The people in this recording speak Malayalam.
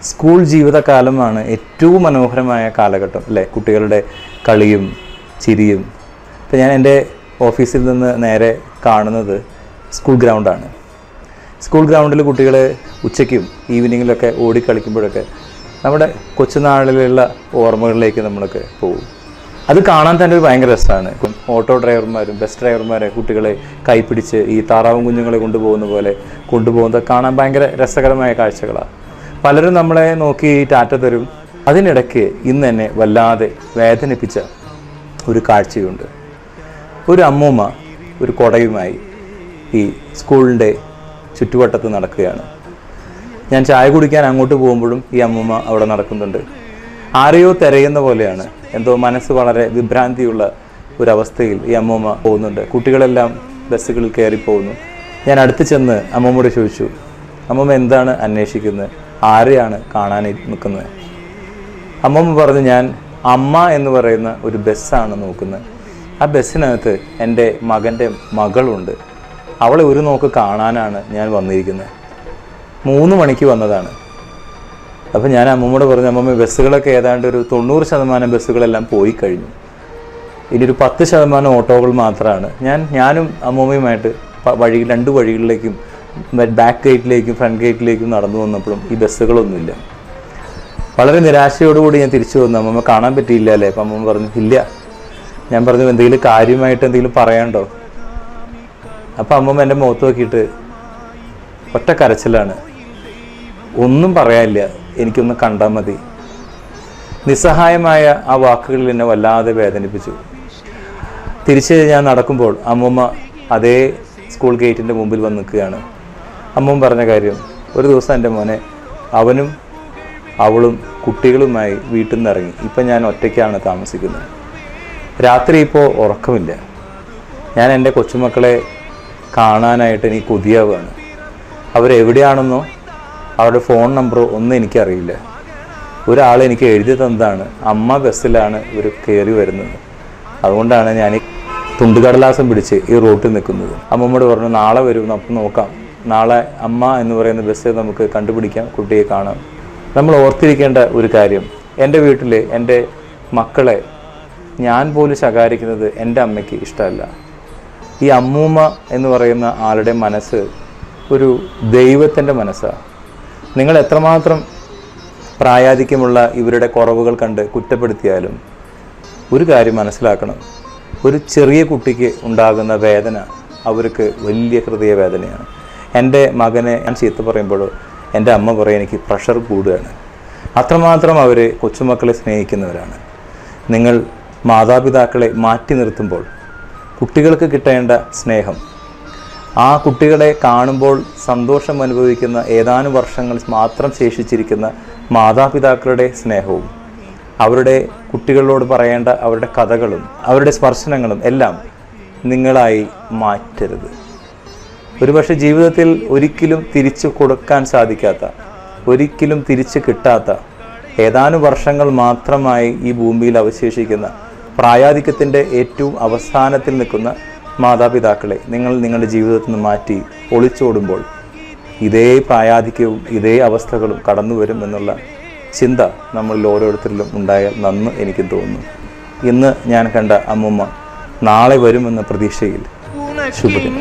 സ്കൂൾ ജീവിതകാലമാണ് ഏറ്റവും മനോഹരമായ കാലഘട്ടം അല്ലേ? കുട്ടികളുടെ കളിയും ചിരിയും. ഇപ്പം ഞാൻ എൻ്റെ ഓഫീസിൽ നിന്ന് നേരെ കാണുന്നത് സ്കൂൾ ഗ്രൗണ്ടാണ്. സ്കൂൾ ഗ്രൗണ്ടിൽ കുട്ടികൾ ഉച്ചയ്ക്കും ഈവനിങ്ങിലൊക്കെ ഓടിക്കളിക്കുമ്പോഴൊക്കെ നമ്മുടെ കൊച്ചുനാളിലുള്ള ഓർമ്മകളിലേക്ക് നമ്മളൊക്കെ പോകും. അത് കാണാൻ തന്നെ ഒരു ഭയങ്കര രസമാണ്. ഓട്ടോ ഡ്രൈവർമാരും ബസ് ഡ്രൈവർമാരെ കുട്ടികളെ കൈപ്പിടിച്ച് ഈ താറാവും കുഞ്ഞുങ്ങളെ കൊണ്ടുപോകുന്ന പോലെ കൊണ്ടുപോകുന്നത് കാണാൻ ഭയങ്കര രസകരമായ കാഴ്ചകളാണ്. പലരും നമ്മളെ നോക്കി ടാറ്റ തരും. അതിനിടയ്ക്ക് ഇന്ന് എന്നെ വല്ലാതെ വേദനിപ്പിച്ച ഒരു കാഴ്ചയുണ്ട്. ഒരു അമ്മൂമ്മ ഒരു കുടയുമായി ഈ സ്കൂളിൻ്റെ ചുറ്റുവട്ടത്ത് നടക്കുകയാണ്. ഞാൻ ചായ കുടിക്കാൻ അങ്ങോട്ട് പോകുമ്പോഴും ഈ അമ്മൂമ്മ അവിടെ നടക്കുന്നുണ്ട്. ആരെയോ തിരയുന്ന പോലെയാണ്. എന്തോ മനസ്സ് വളരെ വിഭ്രാന്തിയുള്ള ഒരവസ്ഥയിൽ ഈ അമ്മൂമ്മ പോകുന്നുണ്ട്. കുട്ടികളെല്ലാം ബസ്സുകളിൽ കയറിപ്പോകുന്നു. ഞാൻ അടുത്ത് ചെന്ന് അമ്മൂമ്മയോട് ചോദിച്ചു, അമ്മൂമ്മ എന്താണ് അന്വേഷിക്കുന്നത്? ആരെയാണ് കാണാനായി നിൽക്കുന്നത്? അമ്മൂമ്മ പറഞ്ഞു, ഞാൻ അമ്മ എന്ന് പറയുന്ന ഒരു ബസ്സാണ് നോക്കുന്നത്. ആ ബസ്സിനകത്ത് എൻ്റെ മകൻ്റെ മകളുണ്ട്. അവളെ ഒരു നോക്ക് കാണാനാണ് ഞാൻ വന്നിരിക്കുന്നത്. 3 മണിക്ക് വന്നതാണ്. അപ്പം ഞാൻ അമ്മൂമ്മയോട് പറഞ്ഞു, അമ്മമ്മ ബസ്സുകളൊക്കെ ഏതാണ്ട് ഒരു 90% ബസ്സുകളെല്ലാം പോയി കഴിഞ്ഞു. ഇനി ഒരു 10% ഓട്ടോകൾ മാത്രമാണ്. ഞാനും അമ്മൂമ്മയുമായിട്ട് രണ്ട് വഴികളിലേക്കും ബാക്ക് ഗേറ്റിലേക്കും ഫ്രണ്ട് ഗേറ്റിലേക്കും നടന്നു വന്നപ്പോഴും ഈ ബസ്സുകളൊന്നുമില്ല. വളരെ നിരാശയോടുകൂടി ഞാൻ തിരിച്ചു വന്നു. അമ്മമ്മ കാണാൻ പറ്റിയില്ല അല്ലേ? അപ്പം അമ്മമ്മ പറഞ്ഞു, ഇല്ല. ഞാൻ പറഞ്ഞു, എന്തെങ്കിലും കാര്യമായിട്ട് എന്തെങ്കിലും പറയാനുണ്ടോ? അപ്പം അമ്മമ്മ എൻ്റെ മുഖത്ത് നോക്കിയിട്ട് ഒറ്റ കരച്ചിലാണ്. ഒന്നും പറയാനില്ല, എനിക്കൊന്ന് കണ്ടാൽ മതി. നിസ്സഹായമായ ആ വാക്കുകളിൽ എന്നെ വല്ലാതെ വേദനിപ്പിച്ചു. തിരിച്ച് ഞാൻ നടക്കുമ്പോൾ അമ്മൂമ്മ അതേ സ്കൂൾ ഗേറ്റിൻ്റെ മുമ്പിൽ വന്ന് നിൽക്കുകയാണ്. അമ്മൂമ്മ പറഞ്ഞ കാര്യം, ഒരു ദിവസം എൻ്റെ മോനെ അവനും അവളും കുട്ടികളുമായി വീട്ടിൽ നിന്ന് ഇറങ്ങി. ഇപ്പം ഞാൻ ഒറ്റയ്ക്കാണ് താമസിക്കുന്നത്. രാത്രി ഇപ്പോൾ ഉറക്കമില്ല. ഞാൻ എൻ്റെ കൊച്ചുമക്കളെ കാണാനായിട്ട് എനിക്ക് കൊതിയാവുകയാണ്. അവരെവിടെയാണെന്നോ അവരുടെ ഫോൺ നമ്പറോ ഒന്നും എനിക്കറിയില്ല. ഒരാൾ എനിക്ക് എഴുതി തന്നതാണ്, അമ്മ ബസ്സിലാണ് ഇവർ കയറി വരുന്നത്. അതുകൊണ്ടാണ് ഞാൻ ഈ തുണ്ടുകടലാസം പിടിച്ച് ഈ റോട്ടിൽ നിൽക്കുന്നത്. അമ്മമ്മയോട് പറഞ്ഞു, നാളെ വരും, നമുക്ക് നോക്കാം. നാളെ അമ്മ എന്ന് പറയുന്ന ബസ് നമുക്ക് കണ്ടുപിടിക്കാം, കുട്ടിയെ കാണാം. നമ്മൾ ഓർത്തിരിക്കേണ്ട ഒരു കാര്യം, എൻ്റെ വീട്ടിൽ എൻ്റെ മക്കളെ ഞാൻ പോലും ശകാരിക്കുന്നത് എൻ്റെ അമ്മയ്ക്ക് ഇഷ്ടമല്ല. ഈ അമ്മൂമ്മ എന്ന് പറയുന്ന ആളുടെ മനസ്സ് ഒരു ദൈവത്തിൻ്റെ മനസ്സാണ്. നിങ്ങൾ എത്രമാത്രം പ്രായാധിക്യമുള്ള ഇവരുടെ കുറവുകൾ കണ്ട് കുറ്റപ്പെടുത്തിയാലും ഒരു കാര്യം മനസ്സിലാക്കണം, ഒരു ചെറിയ കുട്ടിക്ക് ഉണ്ടാകുന്ന വേദന അവർക്ക് വലിയ ഹൃദയവേദനയാണ്. എൻ്റെ മകനെ ഞാൻ ചീത്ത പറയുമ്പോഴോ എൻ്റെ അമ്മ പറയും എനിക്ക് പ്രഷർ കൂടുകയാണ്. അത്രമാത്രം അവർ കൊച്ചുമക്കളെ സ്നേഹിക്കുന്നവരാണ്. നിങ്ങൾ മാതാപിതാക്കളെ മാറ്റി നിർത്തുമ്പോൾ കുട്ടികൾക്ക് കിട്ടേണ്ട സ്നേഹം, ആ കുട്ടികളെ കാണുമ്പോൾ സന്തോഷം അനുഭവിക്കുന്ന ഏതാനും വർഷങ്ങൾ മാത്രം ശേഷിച്ചിരിക്കുന്ന മാതാപിതാക്കളുടെ സ്നേഹവും അവരുടെ കുട്ടികളോട് പറയേണ്ട അവരുടെ കഥകളും അവരുടെ സ്പർശനങ്ങളും എല്ലാം നിങ്ങളായി മാറ്റരുത്. ഒരുപക്ഷെ ജീവിതത്തിൽ ഒരിക്കലും തിരിച്ചു കൊടുക്കാൻ സാധിക്കാത്ത, ഒരിക്കലും തിരിച്ചു കിട്ടാത്ത ഏതാനും വർഷങ്ങൾ മാത്രമായി ഈ ഭൂമിയിൽ അവശേഷിക്കുന്ന പ്രായാധിക്യത്തിൻ്റെ ഏറ്റവും അവസാനത്തിൽ നിൽക്കുന്ന മാതാപിതാക്കളെ നിങ്ങൾ നിങ്ങളുടെ ജീവിതത്തിൽ നിന്ന് മാറ്റി ഒളിച്ചോടുമ്പോൾ ഇതേ പ്രായാധിക്യവും ഇതേ അവസ്ഥകളും കടന്നു വരും എന്നുള്ള ചിന്ത നമ്മളിൽ ഓരോരുത്തരിലും ഉണ്ടായാൽ നന്ന് എനിക്ക് തോന്നുന്നു. ഇന്ന് ഞാൻ കണ്ട അമ്മൂമ്മ നാളെ വരുമെന്ന പ്രതീക്ഷയിൽ ശുഭദിനം.